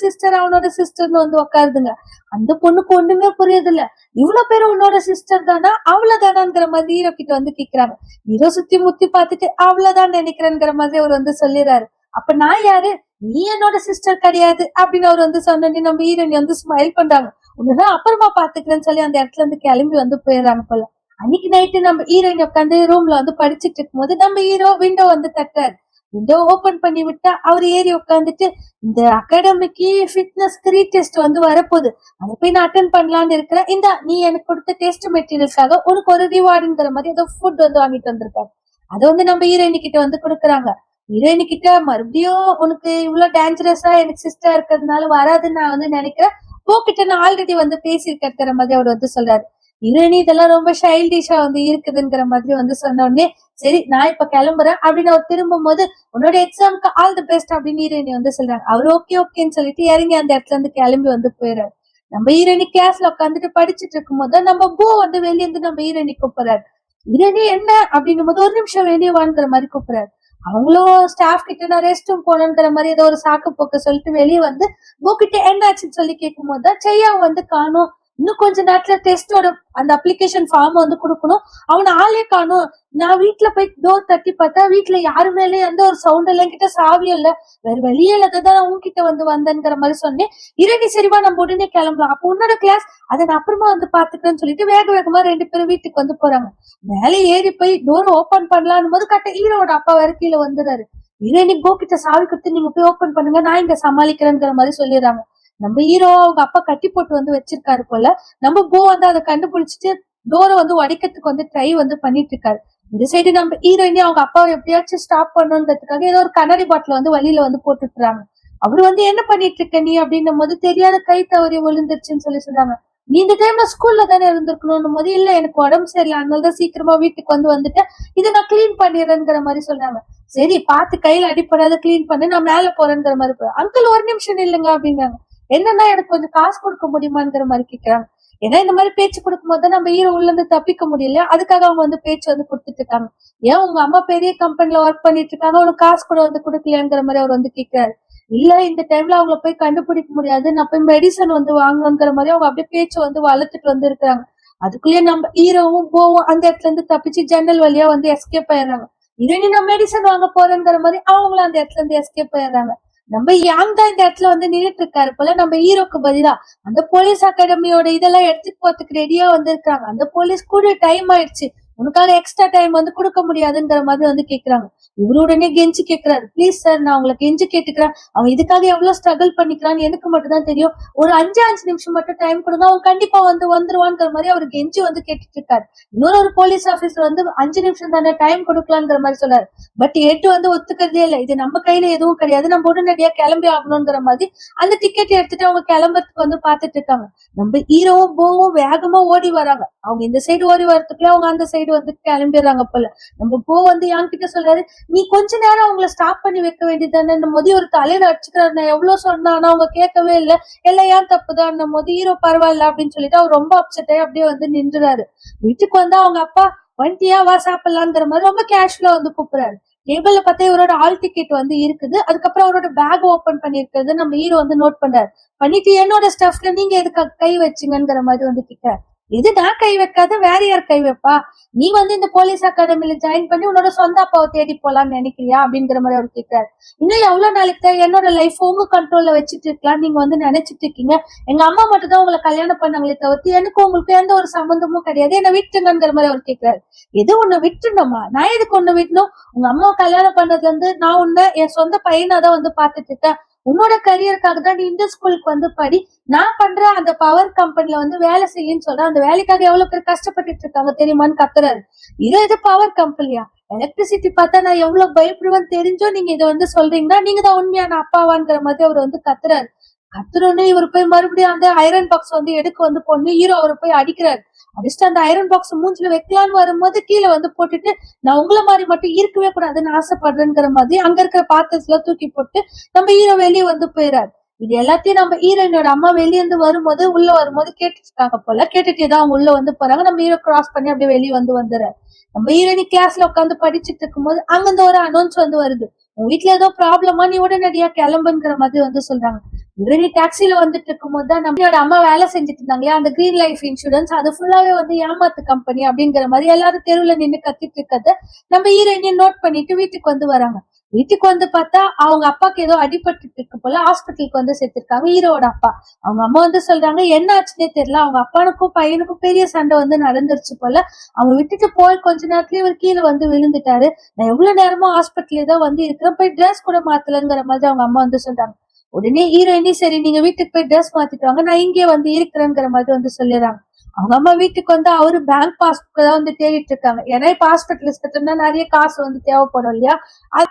சிஸ்டர்னு வந்து உட்காருதுங்க. அந்த பொண்ணுக்கு ஒண்ணுமே புரியுது இல்ல, இவ்வளவு பேரும் உன்னோட சிஸ்டர் தானா அவ்வளவுதானாங்கிற மாதிரி ஹீரோ கிட்ட வந்து கேக்குறாங்க. ஹீரோ சுத்தி முத்தி பார்த்துட்டு அவ்வளவுதான் நினைக்கிறேங்கிற மாதிரி அவர் வந்து சொல்லிடுறாரு. அப்ப நான் யாரு, நீ என்னோட சிஸ்டர் கிடையாது அப்படின்னு அவர் வந்து சொன்னோன்னே நம்ம ஹீரோயினி வந்து ஸ்மைல் பண்றாங்க. உன்னதான் அப்புறமா பாத்துக்கிறேன்னு சொல்லி அந்த இடத்துல இருந்து கிளம்பி வந்து போயிடுறாங்க போல. அன்னைக்கு நைட்டு நம்ம ஹீரோயின் உட்காந்து ரூம்ல வந்து படிச்சுட்டு இருக்கும் போது நம்ம ஹீரோ விண்டோ வந்து தட்டுறாரு. விண்டோ ஓபன் பண்ணி விட்டா அவர் ஏறி உட்காந்துட்டு இந்த அகாடமிக்கு ஃபிட்னஸ் ரீடெஸ்ட் வந்து வரப்போகுது, அதை போய் நான் அட்டன் பண்ணலான்னு இருக்கிறேன், இந்த நீ எனக்கு கொடுத்த டெஸ்ட் மெட்டீரியல்ஸ்க்காக உனக்கு ஒரு ரிவார்டுங்கிற மாதிரி ஏதோ ஃபுட் வந்து வாங்கிட்டு வந்திருக்காரு. அதை வந்து நம்ம ஹீரோயினி கிட்ட வந்து கொடுக்குறாங்க. ஹீரோயினி கிட்ட மறுபடியும் உனக்கு இவ்வளவு டேஞ்சரஸா எனக்கு சிஸ்டர் இருக்கிறதுனால வராதுன்னு நான் வந்து நினைக்கிறேன், உன்கிட்ட நான் ஆல்ரெடி வந்து பேசியிருக்கிற மாதிரி அவர் வந்து சொல்றாரு. ஹீரோயினி இதெல்லாம் ரொம்ப சைல்டிஷா வந்து இருக்குதுங்கிற மாதிரி வந்து சொன்ன உடனே சரி நான் இப்ப கிளம்புறேன் அப்படின்னு அவர் திரும்பும் போது உன்னோட எக்ஸாமுக்கு ஆல் தி பெஸ்ட் அப்படின்னு ஹீரோயினி வந்து சொல்றாங்க. அவர் ஓகேன்னு சொல்லிட்டு இறங்கி அந்த இடத்துல இருந்து கிளம்பி வந்து போயிடுறாரு. நம்ம ஹீரோயினி கிளாஸ்ல உட்காந்துட்டு படிச்சுட்டு இருக்கும் போது நம்ம பூ வந்து வெளியே இருந்து நம்ம ஹீரோயினி கூப்பிடுறாரு. ஹீரோயினி என்ன அப்படின்னும் போது ஒரு நிமிஷம் வெளியே வாங்கிற மாதிரி கூப்பிடுறாரு. அவங்களும் ஸ்டாஃப் கிட்ட நான் ரெஸ்ட் ரூம் போனோங்கிற மாதிரி ஏதோ ஒரு சாக்கு போக்க சொல்லிட்டு வெளியே வந்து பூக்கிட்ட என்ன ஆச்சுன்னு சொல்லி கேட்கும் போதுதான் செய்யா வந்து காணும், இன்னும் கொஞ்ச நேரத்துல டெஸ்டோட அந்த அப்ளிகேஷன் ஃபார்ம் வந்து கொடுக்கணும், அவனை ஆளே காணும், நான் வீட்டுல போய் டோர் தட்டி பார்த்தா வீட்டுல யாருமே இல்ல, எந்த ஒரு சவுண்ட் இல்ல, என்கிட்ட சாவியும் இல்ல, வேற வெளியே இல்லாததான் உன்கிட்ட வந்து வந்தேங்கிற மாதிரி சொன்னேன். இரண்டி சரிவா நம்ம உடனே கிளம்பலாம், அப்ப உன்னோட கிளாஸ் அதை நான் அப்புறமா வந்து பாத்துக்கிறேன்னு சொல்லிட்டு வேகமா 2 பேரும் வீட்டுக்கு வந்து போறாங்க. மேலே ஏறி போய் டோர் ஓபன் பண்ணலான்னு போது கட்ட ஹீரோட அப்பா வேற கீழே வந்துடுறாரு. ஹீரோயினி கோ கிட்ட சாவி கொடுத்து நீங்க போய் ஓபன் பண்ணுங்க நான் இங்க சமாளிக்கிறேங்கிற மாதிரி சொல்லிடுறாங்க. நம்ம ஹீரோ அவங்க அப்பா கட்டி போட்டு வந்து வச்சிருக்காரு போல. நம்ம போ வந்து அதை கண்டுபிடிச்சிட்டு டோரை வந்து உடைக்கிறதுக்கு வந்து ட்ரை வந்து பண்ணிட்டு இருக்காரு. இந்த சைடு நம்ம ஹீரோயினி அவங்க அப்பாவை எப்படியாச்சும் ஸ்டாப் பண்ணணுன்றதுக்காக ஏதோ ஒரு கண்ணாடி பாட்டில் வந்து வழியில வந்து போட்டுட்டுறாங்க. அவரு வந்து என்ன பண்ணிட்டு இருக்க நீ அப்படின்னும் போது தெரியாத கை தவறி விழுந்துருச்சுன்னு சொல்லி சொல்றாங்க. நீ இந்த டைம்ல ஸ்கூல்ல தானே இருந்திருக்கணும் போது இல்ல எனக்கு உடம்பு சரியில்லை அதனாலதான் சீக்கிரமா வீட்டுக்கு வந்து வந்துட்டேன், இதை நான் கிளீன் பண்ணிடுறேங்கிற மாதிரி சொல்றாங்க. சரி பார்த்து கையில அடிப்படாத கிளீன் பண்ணு நான் மேல போறேங்கிற மாதிரி. அங்கிள் ஒரு நிமிஷம் இல்லைங்க அப்படிங்கிறாங்க. என்னன்னா எனக்கு கொஞ்சம் காசு கொடுக்க முடியுமாங்கிற மாதிரி கேக்குறாங்க. ஏன்னா இந்த மாதிரி பேச்சு கொடுக்கும்போது தான் நம்ம ஹீரோ உள்ள இருந்து தப்பிக்க முடியல. அதுக்காக அவங்க வந்து பேச்சு வந்து கொடுத்துட்டு இருக்காங்க. ஏன் உங்க அம்மா பெரிய கம்பெனில ஒர்க் பண்ணிட்டு இருக்காங்க, உனக்கு காசு கூட வந்து கொடுக்கலையாங்கிற மாதிரி அவர் வந்து கேட்கிறாரு. இல்ல இந்த டைம்ல அவங்கள போய் கண்டுபிடிக்க முடியாது, நான் போய் மெடிசன் வந்து வாங்கணுங்கிற மாதிரி அவங்க அப்படியே பேச்சு வந்து வளர்த்துட்டு வந்து இருக்காங்க. அதுக்குள்ளேயே நம்ம ஹீரோவும் போவும் அந்த இடத்துல இருந்து தப்பிச்சு ஜன்னல் வழியா வந்து எஸ்கேப் ஆயிடுறாங்க. இதே நான் மெடிசன் வாங்க போறேங்கிற மாதிரி அவங்களும் அந்த இடத்துல இருந்து எஸ்கேப் ஆயிடுறாங்க. நம்ம யாங் தான் இந்த இடத்துல வந்து நின்னுட்டு இருக்காரு போல. நம்ம ஹீரோக்கு பதிலா அந்த போலீஸ் அகாடமியோட இதெல்லாம் எடுத்துட்டு போறதுக்கு ரெடியா வந்திருக்காங்க. அந்த போலீஸ் கூட டைம் ஆயிடுச்சு, உனக்காக எக்ஸ்ட்ரா டைம் வந்து கொடுக்க முடியாதுங்கிற மாதிரி வந்து கேக்குறாங்க. இவரு உடனே கெஞ்சி கேக்குறாரு, ப்ளீஸ் சார் நான் உங்களை கெஞ்சி கேட்டுக்கிறேன், அவன் இதுக்காக எவ்வளவு ஸ்ட்ரகிள் பண்ணிக்கிறான்னு எனக்கு மட்டும் தான் தெரியும், ஒரு 5 நிமிஷம் மட்டும் டைம் கொடுங்க, அவன் கண்டிப்பா வந்து வந்துருவான்ங்கிற மாதிரி அவரு கெஞ்சி வந்து கேட்டுட்டு இருக்காரு. இன்னொரு போலீஸ் ஆபீசர் வந்து 5 நிமிஷம் தானே டைம் கொடுக்கலாங்கிற மாதிரி சொல்றாரு. பட் எட்டு வந்து ஒத்துக்கிறதே இல்லை, இது நம்ம கையில எதுவும் கிடையாது, நம்ம உடனடியா கிளம்பி ஆகணுங்கிற மாதிரி அந்த டிக்கெட் எடுத்துட்டு அவங்க கிளம்புறதுக்கு வந்து பாத்துட்டு இருக்காங்க. நம்ம ஹீரோவும் போவும் வேகமா ஓடி வராங்க. அவங்க இந்த சைடு ஓடி வரதுக்குள்ள அவங்க அந்த சைடு வந்து கிளம்பிடுறாங்க போல. நம்ம போ வந்து என்கிட்ட சொல்றாரு, நீ கொஞ்ச நேரம் அவங்கள ஸ்டாப் பண்ணி வைக்க வேண்டியதானே போது ஒரு தலையில அடிச்சுக்கிறாரு, நான் எவ்வளவு சொன்னா ஆனா அவங்க கேட்கவே இல்லை, எல்லாம் ஏன் தப்புதான் போது ஹீரோ பரவாயில்ல அப்படின்னு சொல்லிட்டு அவர் ரொம்ப அப்செட் ஆகி அப்படியே வந்து நின்றுறாரு. வீட்டுக்கு வந்து அவங்க அப்பா வண்டியா வா சாப்பிடலாங்கிற மாதிரி ரொம்ப கேஷுவலா வந்து கூப்பிடுறாரு. டேபிள்ல பார்த்தா இவரோட ஆல் டிக்கெட் வந்து இருக்குது. அதுக்கப்புறம் அவரோட பேக் ஓபன் பண்ணிருக்கிறது நம்ம ஹீரோ வந்து நோட் பண்றாரு. பண்ணிட்டு என்னோட ஸ்டஃப்ல நீங்க எதுக்கு கை வச்சீங்கிற மாதிரி வந்து கேட்கிறாரு. இது நான் கை வைக்காத வேற யார் கை வைப்பா, நீ வந்து இந்த போலீஸ் அகாடமில ஜாயின் பண்ணி உன்னோட சொந்த அப்பாவை தேடி போலான்னு நினைக்கிறியா அப்படிங்கிற மாதிரி அவர் கேட்கிறாரு. இன்னும் எவ்வளவு நாளைக்கு தான் என்னோட லைஃப் உங்க கண்ட்ரோல்ல வச்சுட்டு இருக்கலாம் நீங்க வந்து நினைச்சிட்டு இருக்கீங்க, எங்க அம்மா மட்டும் தான் உங்களை கல்யாணம் பண்ணாங்களே தவிர்த்து எனக்கு உங்களுக்கு எந்த ஒரு சம்பந்தமும் கிடையாது, என்ன விட்டுங்கிற மாதிரி அவர் கேட்கிறாரு. எது ஒண்ணு விட்டுணுமா, நான் எதுக்கு ஒண்ணு விட்டணும், உங்க அம்மாவை கல்யாணம் பண்ணதுல இருந்து நான் உன்ன என் சொந்த பையனா தான் வந்து பாத்துட்டு இருக்கேன், உன்னோட கரியருக்காக தான் நீ இந்த ஸ்கூலுக்கு வந்து படி, நான் பண்ற அந்த பவர் கம்பெனில வந்து வேலை செய்யுன்னு சொல்றேன், அந்த வேலைக்காக எவ்வளவு பேர் கஷ்டப்பட்டுட்டு இருக்காங்க தெரியுமான்னு கத்துறாரு. இது பவர் கம்பெனியா, எலக்ட்ரிசிட்டி பார்த்தா நான் எவ்வளவு பயப்படுவேன்னு தெரிஞ்சோ நீங்க இதை வந்து சொல்றீங்கன்னா நீங்க தான் உண்மையான அப்பாவான்ங்கிற மாதிரி அவர் வந்து கத்துறாரு. கத்துறோன்னே இவர் போய் மறுபடியும் அந்த ஐரன் பாக்ஸ் வந்து எடுக்க வந்து பொண்ணு ஹீரோ அவரை போய் அடிக்கிறாரு. அடிச்சுட்டு அந்த ஐரன் பாக்ஸ் மூஞ்சில வைக்கலான்னு வரும்போது கீழே வந்து போட்டுட்டு நான் உங்களை மாதிரி மட்டும் இருக்கவே கூடாதுன்னு ஆசைப்படுறேங்கிற மாதிரி அங்க இருக்கிற பாத்திரத்துல எல்லாம் தூக்கி போட்டு நம்ம ஹீரோ வெளியே வந்து போயிடாரு. இது எல்லாத்தையும் நம்ம ஹீரோயினோட அம்மா வெளியே இருந்து வரும்போது உள்ள வரும்போது கேட்டுட்டு இருக்காங்க போல. கேட்டுட்டு தான் அவங்க உள்ள வந்து போறாங்க. நம்ம ஹீரோ கிராஸ் பண்ணி அப்படியே வெளியே வந்து வந்துடுறாரு. நம்ம ஹீரோயினி கிளாஸ்ல உட்காந்து படிச்சுட்டு இருக்கும்போது அங்கிருந்து ஒரு அனௌன்ஸ் வந்து வருது, உன் வீட்டுல ஏதோ ப்ராப்ளமா நீ உடனடியா கிளம்புங்கிற மாதிரி வந்து சொல்றாங்க. ஹீரோயினி டாக்ஸில வந்துட்டு இருக்கும்போது தான் நம்மளோட அம்மா வேலை செஞ்சுட்டு இருந்தாங்க அந்த கிரீன் லைஃப் இன்சூரன்ஸ், அது ஃபுல்லாவே வந்து ஏமாத்து கம்பெனி அப்படிங்கிற மாதிரி எல்லாரும் தெருவுல நின்று கத்திட்டு இருக்கத நம்ம ஹீரோயினியை நோட் பண்ணிட்டு வீட்டுக்கு வந்து வராங்க. வீட்டுக்கு வந்து பார்த்தா அவங்க அப்பாக்கு ஏதோ அடிபட்டு இருக்கு போல, ஹாஸ்பிட்டலுக்கு வந்து சேர்த்திருக்காங்க ஹீரோட அப்பா. அவங்க அம்மா வந்து சொல்றாங்க என்ன ஆச்சுன்னே தெரியல, அவங்க அப்பானுக்கும் பையனுக்கும் பெரிய சண்டை வந்து நடந்துருச்சு போல, அவங்க விட்டுட்டு போய் கொஞ்ச நேரத்துலயே இவர் கீழே வந்து விழுந்துட்டாரு, நான் எவ்வளவு நேரமா ஹாஸ்பிட்டலே தான் வந்து இருக்கிறேன், போய் ட்ரெஸ் கூட மாத்தலங்கிற மாதிரி அவங்க அம்மா வந்து சொல்றாங்க. உடனே ஹீரோயினி சரி நீங்க வீட்டுக்கு போய் ட்ரெஸ் மாத்திட்டு வாங்க, நான் இங்கே வந்து இருக்கிறேங்கிற மாதிரி வந்து சொல்லிடுறாங்க. அவங்க அம்மா வீட்டுக்கு வந்து அவரு பேங்க் பாஸ்புக் தான் வந்து தேடிட்டு இருக்காங்க. ஏன்னா இப்ப ஹாஸ்பிட்டல் சேர்த்தோம்னா நிறைய காசு வந்து தேவைப்படும் இல்லையா,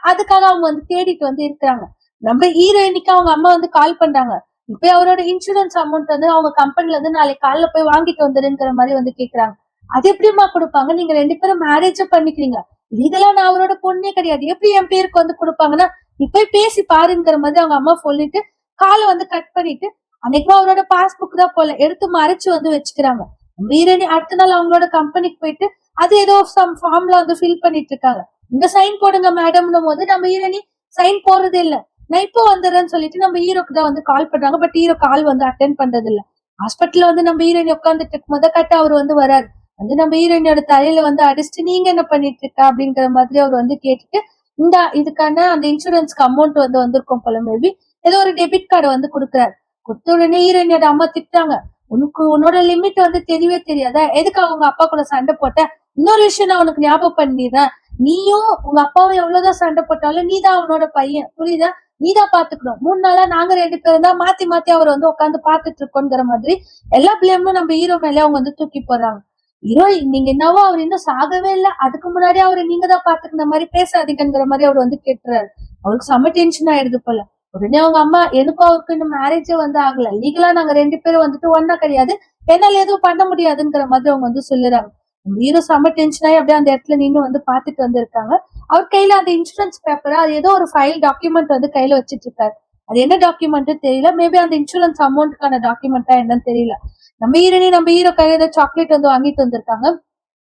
அதுக்காக அவங்க வந்து தேடிட்டு வந்து இருக்கிறாங்க. நம்ம ஹீரோயினிக்கு அவங்க அம்மா வந்து கால் பண்றாங்க, இப்ப அவரோட இன்சூரன்ஸ் அமௌண்ட் வந்து அவங்க கம்பெனில இருந்து நாளைக்கு காலைல போய் வாங்கிட்டு வந்துருங்கிற மாதிரி வந்து கேக்குறாங்க. அது எப்படிமா கொடுப்பாங்க, நீங்க 2 பேரும் மேரேஜ் பண்ணிக்கிறீங்க, இதெல்லாம் நான் அவரோட பொண்ணே கிடையாது, எப்படி என் பேருக்கு வந்து கொடுப்பாங்கன்னா நீ போய் பேசி பாருங்கிற மாதிரி அவங்க அம்மா சொல்லிட்டு காலை வந்து கட் பண்ணிட்டு அன்னைக்கு அவரோட பாஸ்புக் தான் போல எடுத்து மறைச்சு வந்து வச்சுக்கிறாங்க. வீரணி அடுத்த நாள் அவங்களோட கம்பெனிக்கு போயிட்டு அது ஏதோ சம் ஃபார்ம்ல வந்து ஃபில் பண்ணிட்டு இருக்காங்க. இங்க சைன் போடுங்க மேடம்னும் போது நம்ம ஹீரோனி சைன் போடுறதே இல்ல, நான் இப்போ வந்துடுறேன்னு சொல்லிட்டு நம்ம ஹீரோக்கு தான் வந்து கால் பண்றாங்க. பட் ஹீரோ கால் வந்து அட்டென்ட் பண்றது இல்ல. ஹாஸ்பிட்டல்ல வந்து நம்ம ஹீரோயினி உட்காந்துட்டு இருக்கும் போது கட்ட அவர் வந்து வராரு. வந்து நம்ம ஹீரோயினோட தலையில வந்து அடிச்சுட்டு நீங்க என்ன பண்ணிட்டு இருக்க அப்படிங்கிற மாதிரி அவர் வந்து கேட்டுட்டு இந்த இதுக்கான அந்த இன்சூரன்ஸ்க்கு அமௌண்ட் வந்து வந்திருக்கும் போல, மேபி ஏதோ ஒரு டெபிட் கார்டு வந்து கொடுக்குறாரு. கொடுத்த உடனே ஹீரோயினோட அம்மா திட்டாங்க, உனக்கு உன்னோட லிமிட் வந்து தெரியவே தெரியாதா, எதுக்கு அவங்க அப்பா கூட சண்டை போட்ட, இன்னொரு விஷயம் நான் உனக்கு ஞாபகம் பண்ணிடுறேன், நீயும் உங்க அப்பாவும் எவ்வளவுதான் சண்டை போட்டாலும் நீதான் அவனோட பையன் புரியுதா, நீதான் பாத்துக்கணும், 3 நாளா நாங்க 2 பேரும் தான் மாத்தி மாத்தி அவர் வந்து உட்காந்து பாத்துட்டு இருக்கோங்கிற மாதிரி எல்லா பிள்ளைங்களும் நம்ம ஹீரோ மேலே அவங்க வந்து தூக்கி போடுறாங்க. ஹீரோ நீங்க என்னவோ அவர் இன்னும் சாகவே இல்ல, அதுக்கு முன்னாடி அவரை நீங்க தான் பாத்துக்கிற மாதிரி பேசாதீங்கிற மாதிரி அவர் வந்து கேட்டுறாரு. அவருக்கு செம்ம டென்ஷன் ஆயிடுது போல. உடனே அவங்க அம்மா எனக்கும் அவருக்கு இன்னும் மேரேஜே வந்து ஆகல, லீகலா நாங்க 2 பேரும் வந்துட்டு ஒன்னா கிடையாது, என்னால எதுவும் பண்ண முடியாதுங்கிற மாதிரி அவங்க வந்து சொல்லுறாங்க. ஹீரோ செம்ம டென்ஷன் ஆகி அப்படியே அந்த இடத்துல நின்று வந்து பாத்துட்டு வந்து இருக்காங்க. அவர் கையில அந்த இன்சூரன்ஸ் பேப்பரா அது ஏதோ ஒரு ஃபைல் டாக்குமெண்ட் வந்து கையில வச்சிட்டு இருக்காரு. அது என்ன டாக்குமெண்ட் தெரியல. மேபி அந்த இன்சூரன்ஸ் அமௌண்ட்க்கான டாக்குமெண்டா என்னன்னு தெரியல. நம்ம ஹீரோ கையில ஏதோ சாக்லேட் வந்து வாங்கிட்டு வந்திருக்காங்க.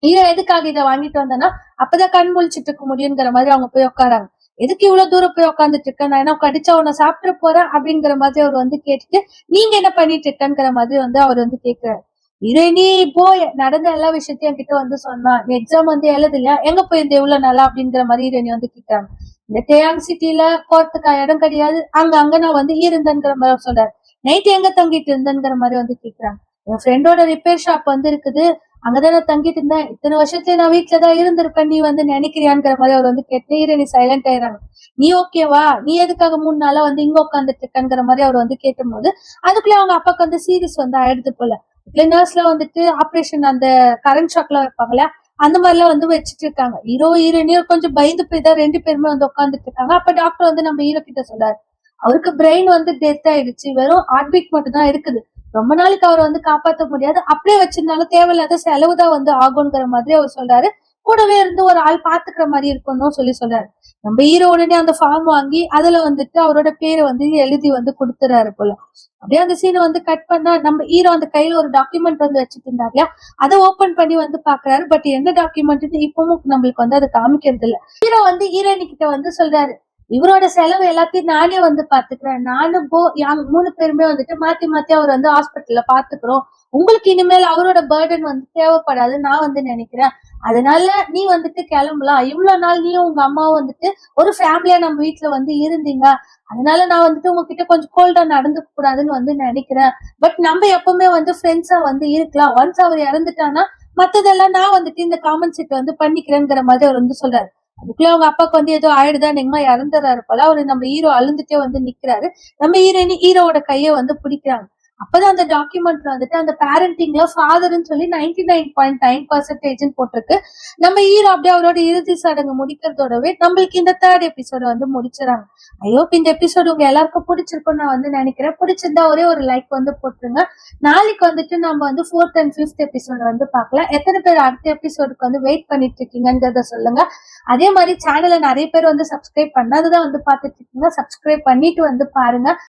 ஹீரோ எதுக்காக இதை வாங்கிட்டு வந்தேன்னா அப்பதான் கண் முழிச்சிட்டு இருக்க முடியுங்கிற மாதிரி அவங்க போய் உட்காராங்க. எதுக்கு இவ்வளவு தூரம் போய் உட்காந்துட்டு இருக்கேன், நான் என்ன கடிச்சா உன்னை சாப்பிட்டு போறேன் அப்படிங்கிற மாதிரி அவர் வந்து கேட்டுட்டு, நீங்க என்ன பண்ணிட்டு இருக்கேங்கிற மாதிரி வந்து அவர் வந்து கேட்கிறாரு. ஹீரோ நீ போய் நடந்த எல்லா விஷயத்தையும் என்கிட்ட வந்து சொன்னா, நீ எக்ஸாம் வந்து எழுதலையா, எங்க போயிருந்த இவ்வளவு நாளா அப்படிங்கிற மாதிரி ஹீரோயினி வந்து கேட்கிறாங்க. இந்த டேயாங் சிட்டில போறதுக்கு இடம் கிடையாது, அங்க நான் வந்து இருந்தேங்கிற மாதிரி அவர் சொல்றாரு. நைட் எங்க தங்கிட்டு இருந்தேங்கிற மாதிரி வந்து கேக்குறாங்க. என் ஃப்ரெண்டோட ரிப்பேர் ஷாப் வந்து இருக்குது, அங்கதான் நான் தங்கிட்டு இருந்தேன். இத்தனை வருஷத்துல நான் வீட்டுலதான் இருந்திருப்பேன், நீ வந்து நினைக்கிறியாங்கிற மாதிரி அவர் வந்து கேட்டு ஹீரோயினி சைலண்ட் ஆயிடுறாங்க. நீ ஓகேவா, நீ எதுக்காக 3 நாளா வந்து இங்க உட்காந்துட்டு இருக்கங்கிற மாதிரி அவர் வந்து கேட்கும் போது அதுக்குள்ள அவங்க அப்பாக்கு வந்து சீரியஸ் வந்து ஆயிடுது போல. நர்ஸ்ல வந்துட்டு ஆபரேஷன் அந்த கரண்ட் ஷாக்ல வைப்பாங்களா, அந்த மாதிரி எல்லாம் வந்து வச்சுட்டு இருக்காங்க. ஹீரோயினியும் கொஞ்சம் பயந்து போய் தான் 2 பேருமே வந்து உட்காந்துட்டு இருக்காங்க. அப்ப டாக்டர் வந்து நம்ம ஹீரோ கிட்ட சொல்றாரு, அவருக்கு பிரெயின் வந்து டெத் ஆயிடுச்சு, வெறும் ஹார்ட் பீட் மட்டும் தான் இருக்குது, ரொம்ப நாளைக்கு அவரை வந்து காப்பாற்ற முடியாது, அப்படியே வச்சிருந்தாலும் தேவையில்லாத செலவு தான் வந்து ஆகுங்கிற மாதிரி அவர் சொல்றாரு. கூடவே இருந்து ஒரு ஆள் பாத்துக்கிற மாதிரி இருக்கணும்னு சொல்றாரு. நம்ம ஹீரோ உடனே அந்த ஃபார்ம் வாங்கி அதுல வந்துட்டு அவரோட பேரை வந்து எழுதி வந்து கொடுத்துறாரு போல. அப்படியே அந்த சீனை வந்து கட் பண்ணா நம்ம ஹீரோ அந்த கையில ஒரு டாக்குமெண்ட் வந்து வச்சுட்டு இருந்தாரு இல்லையா, அதை ஓபன் பண்ணி வந்து பாக்குறாரு. பட் என்ன டாக்குமெண்ட் இப்பவும் நம்மளுக்கு வந்து அதை காமிக்கிறது இல்ல. ஹீரோ வந்து ஹீரோயினி கிட்ட வந்து சொல்றாரு, இவரோட செலவு எல்லாத்தையும் நானே வந்து பாத்துக்கிறேன், நானும் 3 பேருமே வந்துட்டு மாத்தி மாத்தி அவர் வந்து ஹாஸ்பிட்டல்ல பாத்துக்கிறோம், உங்களுக்கு இனிமேல் அவரோட பர்டன் வந்து தேவைப்படாது நான் வந்து நினைக்கிறேன், அதனால நீ வந்துட்டு கிளம்பலாம், இவ்வளவு நாள் நீயும் உங்க அம்மாவும் வந்துட்டு ஒரு ஃபேமிலியா நம்ம வீட்டுல வந்து இருந்தீங்க, அதனால நான் வந்துட்டு உங்ககிட்ட கொஞ்சம் கோல்டா நடந்துக்க கூடாதுன்னு வந்து நினைக்கிறேன், பட் நம்ம எப்பவுமே வந்து ஃப்ரெண்ட்ஸா வந்து இருக்கலாம், ஒன்ஸ் அவர் இறந்துட்டானா மத்ததெல்லாம் நான் வந்துட்டு இந்த காமன் செட் வந்து பண்ணிக்கிறேங்கிற மாதிரி அவர் வந்து சொல்றாரு. அதுக்குள்ள அவங்க அப்பாவுக்கு வந்து ஏதோ ஆயிடுதா, நீங்க இறந்துறாரு போல. அவரு நம்ம ஹீரோ அழுந்துட்டே வந்து நிக்கிறாரு. நம்ம ஹீரோவோட கையை வந்து பிடிக்கிறாங்க. அப்பதான் அந்த டாக்குமெண்ட்ல வந்துட்டு அந்த பேரண்டிங்ல ஃபாதர்ன்னு சொல்லி 99.9% போட்டிருக்கு. நம்ம ஹீரோ அப்படியே அவரோட இறுதி சடங்கு முடிக்கிறதோடவே நம்மளுக்கு இந்த 3rd எபிசோட வந்து முடிச்சிடறாங்க. ஐ ஹோப் இந்த எபிசோடு உங்க எல்லாருக்கும் பிடிச்சிருக்கும்னு நான் வந்து நினைக்கிறேன். பிடிச்சிருந்தா ஒரே ஒரு லைக் வந்து போட்டுருங்க. நாளைக்கு வந்துட்டு நம்ம வந்து 4th and 5th எபிசோட வந்து பார்க்கலாம். எத்தனை பேர் அடுத்த எபிசோடுக்கு வந்து வெயிட் பண்ணிட்டு இருக்கீங்கன்றத சொல்லுங்க. அதே மாதிரி சேனலை நிறைய பேர் வந்து சப்ஸ்கிரைப் பண்ணாததான் வந்து பார்த்துட்டு இருக்கீங்க, சப்ஸ்கிரைப் பண்ணிட்டு வந்து பாருங்க.